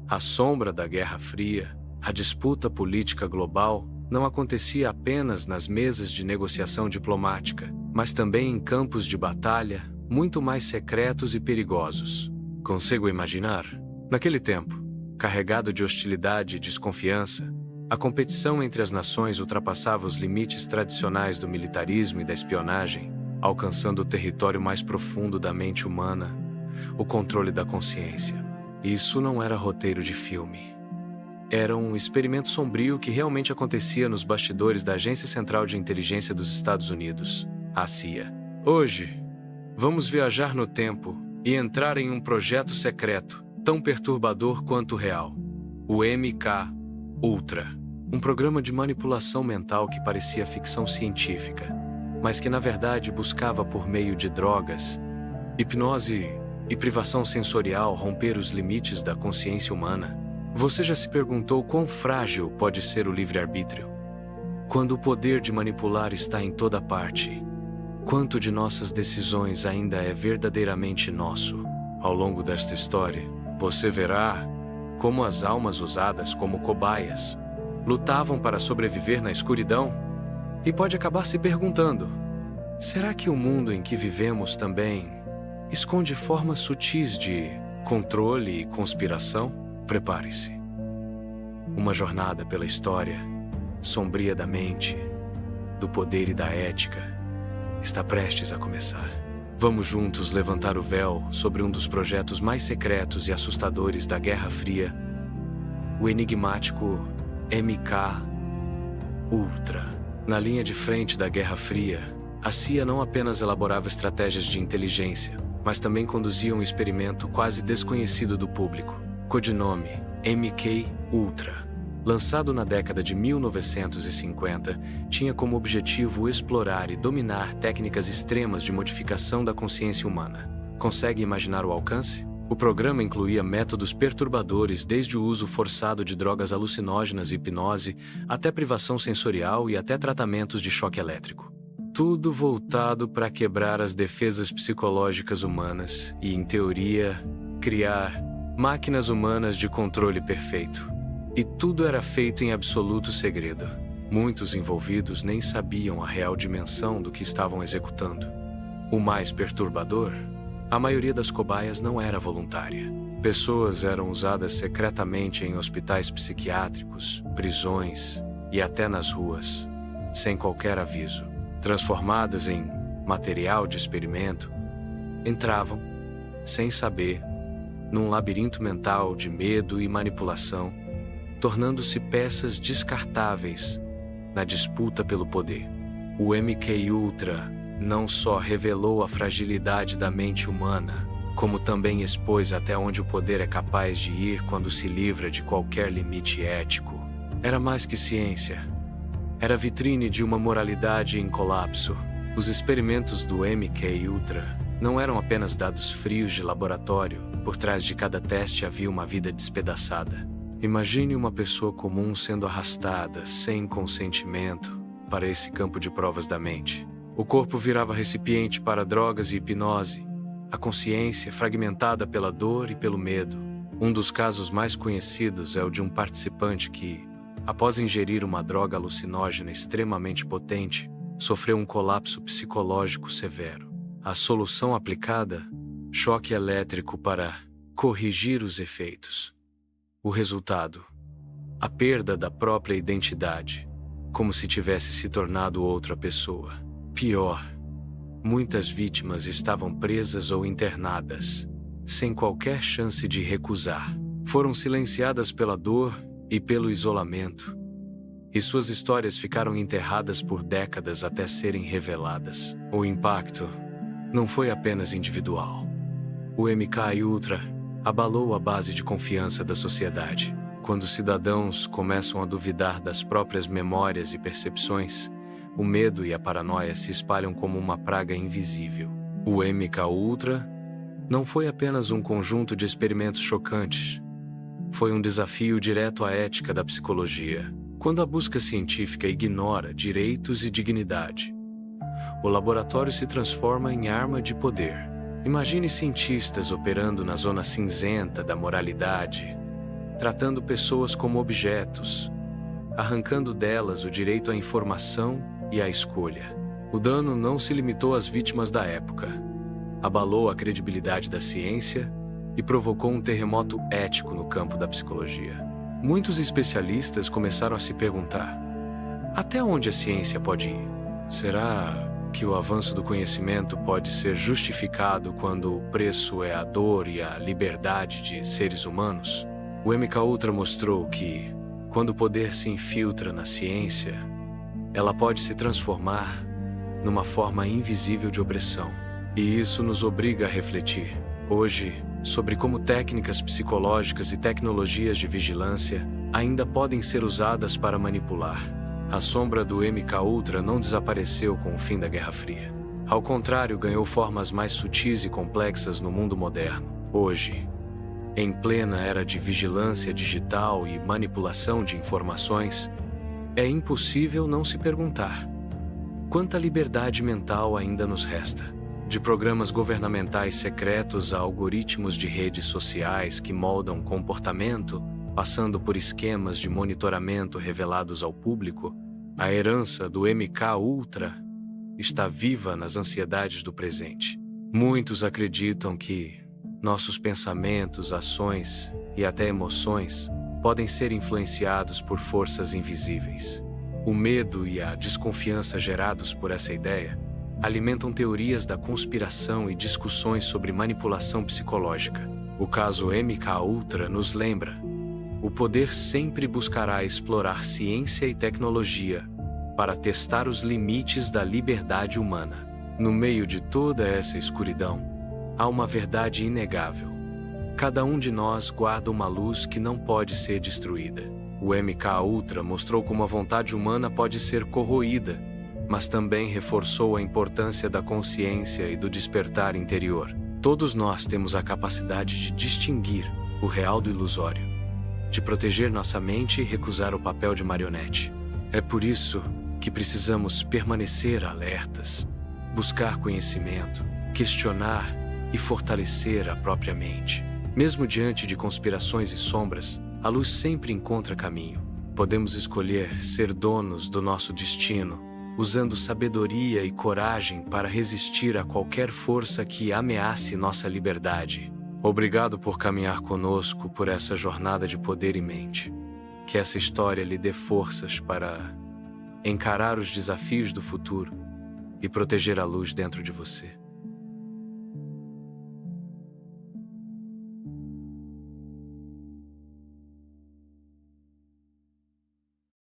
À sombra da Guerra Fria, a disputa política global não acontecia apenas nas mesas de negociação diplomática, mas também em campos de batalha muito mais secretos e perigosos. Consigo imaginar? Naquele tempo, carregado de hostilidade e desconfiança, a competição entre as nações ultrapassava os limites tradicionais do militarismo e da espionagem, alcançando o território mais profundo da mente humana, o controle da consciência. Isso não era roteiro de filme. Era um experimento sombrio que realmente acontecia nos bastidores da Agência Central de Inteligência dos Estados Unidos, a CIA. Hoje, vamos viajar no tempo e entrar em um projeto secreto, tão perturbador quanto real. O MK Ultra. Um programa de manipulação mental que parecia ficção científica, mas que na verdade buscava por meio de drogas, hipnose e privação sensorial romper os limites da consciência humana. Você já se perguntou quão frágil pode ser o livre-arbítrio? Quando o poder de manipular está em toda parte, quanto de nossas decisões ainda é verdadeiramente nosso? Ao longo desta história, você verá como as almas usadas como cobaias lutavam para sobreviver na escuridão e pode acabar se perguntando: será que o mundo em que vivemos também esconde formas sutis de controle e conspiração? Prepare-se. Uma jornada pela história sombria da mente, do poder e da ética está prestes a começar. Vamos juntos levantar o véu sobre um dos projetos mais secretos e assustadores da Guerra Fria, o enigmático MK Ultra. Na linha de frente da Guerra Fria, a CIA não apenas elaborava estratégias de inteligência, mas também conduzia um experimento quase desconhecido do público, codinome MK Ultra. Lançado na década de 1950, tinha como objetivo explorar e dominar técnicas extremas de modificação da consciência humana. Consegue imaginar o alcance? O programa incluía métodos perturbadores desde o uso forçado de drogas alucinógenas e hipnose, até privação sensorial e até tratamentos de choque elétrico. Tudo voltado para quebrar as defesas psicológicas humanas e, em teoria, criar máquinas humanas de controle perfeito. E tudo era feito em absoluto segredo. Muitos envolvidos nem sabiam a real dimensão do que estavam executando. O mais perturbador? A maioria das cobaias não era voluntária. Pessoas eram usadas secretamente em hospitais psiquiátricos, prisões e até nas ruas, sem qualquer aviso. Transformadas em material de experimento, entravam, sem saber, num labirinto mental de medo e manipulação, tornando-se peças descartáveis na disputa pelo poder. O MK Ultra não só revelou a fragilidade da mente humana, como também expôs até onde o poder é capaz de ir quando se livra de qualquer limite ético. Era mais que ciência. Era vitrine de uma moralidade em colapso. Os experimentos do MK Ultra não eram apenas dados frios de laboratório. Por trás de cada teste havia uma vida despedaçada. Imagine uma pessoa comum sendo arrastada, sem consentimento, para esse campo de provas da mente. O corpo virava recipiente para drogas e hipnose, a consciência fragmentada pela dor e pelo medo. Um dos casos mais conhecidos é o de um participante que, após ingerir uma droga alucinógena extremamente potente, sofreu um colapso psicológico severo. A solução aplicada? Choque elétrico para corrigir os efeitos. O resultado? A perda da própria identidade, como se tivesse se tornado outra pessoa. Pior, muitas vítimas estavam presas ou internadas, sem qualquer chance de recusar. Foram silenciadas pela dor e pelo isolamento, e suas histórias ficaram enterradas por décadas até serem reveladas. O impacto não foi apenas individual. O MK Ultra abalou a base de confiança da sociedade. Quando cidadãos começam a duvidar das próprias memórias e percepções, o medo e a paranoia se espalham como uma praga invisível. O MK Ultra não foi apenas um conjunto de experimentos chocantes. Foi um desafio direto à ética da psicologia. Quando a busca científica ignora direitos e dignidade, o laboratório se transforma em arma de poder. Imagine cientistas operando na zona cinzenta da moralidade, tratando pessoas como objetos, arrancando delas o direito à informação e à escolha. O dano não se limitou às vítimas da época. Abalou a credibilidade da ciência e provocou um terremoto ético no campo da psicologia. Muitos especialistas começaram a se perguntar: até onde a ciência pode ir? Será que o avanço do conhecimento pode ser justificado quando o preço é a dor e a liberdade de seres humanos? O MKUltra mostrou que, quando o poder se infiltra na ciência, ela pode se transformar numa forma invisível de opressão. E isso nos obriga a refletir, hoje, sobre como técnicas psicológicas e tecnologias de vigilância ainda podem ser usadas para manipular. A sombra do MKUltra não desapareceu com o fim da Guerra Fria. Ao contrário, ganhou formas mais sutis e complexas no mundo moderno. Hoje, em plena era de vigilância digital e manipulação de informações, é impossível não se perguntar: quanta liberdade mental ainda nos resta? De programas governamentais secretos a algoritmos de redes sociais que moldam comportamento, passando por esquemas de monitoramento revelados ao público, a herança do MKUltra está viva nas ansiedades do presente. Muitos acreditam que nossos pensamentos, ações e até emoções podem ser influenciados por forças invisíveis. O medo e a desconfiança gerados por essa ideia alimentam teorias da conspiração e discussões sobre manipulação psicológica. O caso MKUltra nos lembra: o poder sempre buscará explorar ciência e tecnologia para testar os limites da liberdade humana. No meio de toda essa escuridão, há uma verdade inegável. Cada um de nós guarda uma luz que não pode ser destruída. O MKUltra mostrou como a vontade humana pode ser corroída, mas também reforçou a importância da consciência e do despertar interior. Todos nós temos a capacidade de distinguir o real do ilusório, de proteger nossa mente e recusar o papel de marionete. É por isso que precisamos permanecer alertas, buscar conhecimento, questionar e fortalecer a própria mente. Mesmo diante de conspirações e sombras, a luz sempre encontra caminho. Podemos escolher ser donos do nosso destino, usando sabedoria e coragem para resistir a qualquer força que ameace nossa liberdade. Obrigado por caminhar conosco por essa jornada de poder e mente. Que essa história lhe dê forças para encarar os desafios do futuro e proteger a luz dentro de você.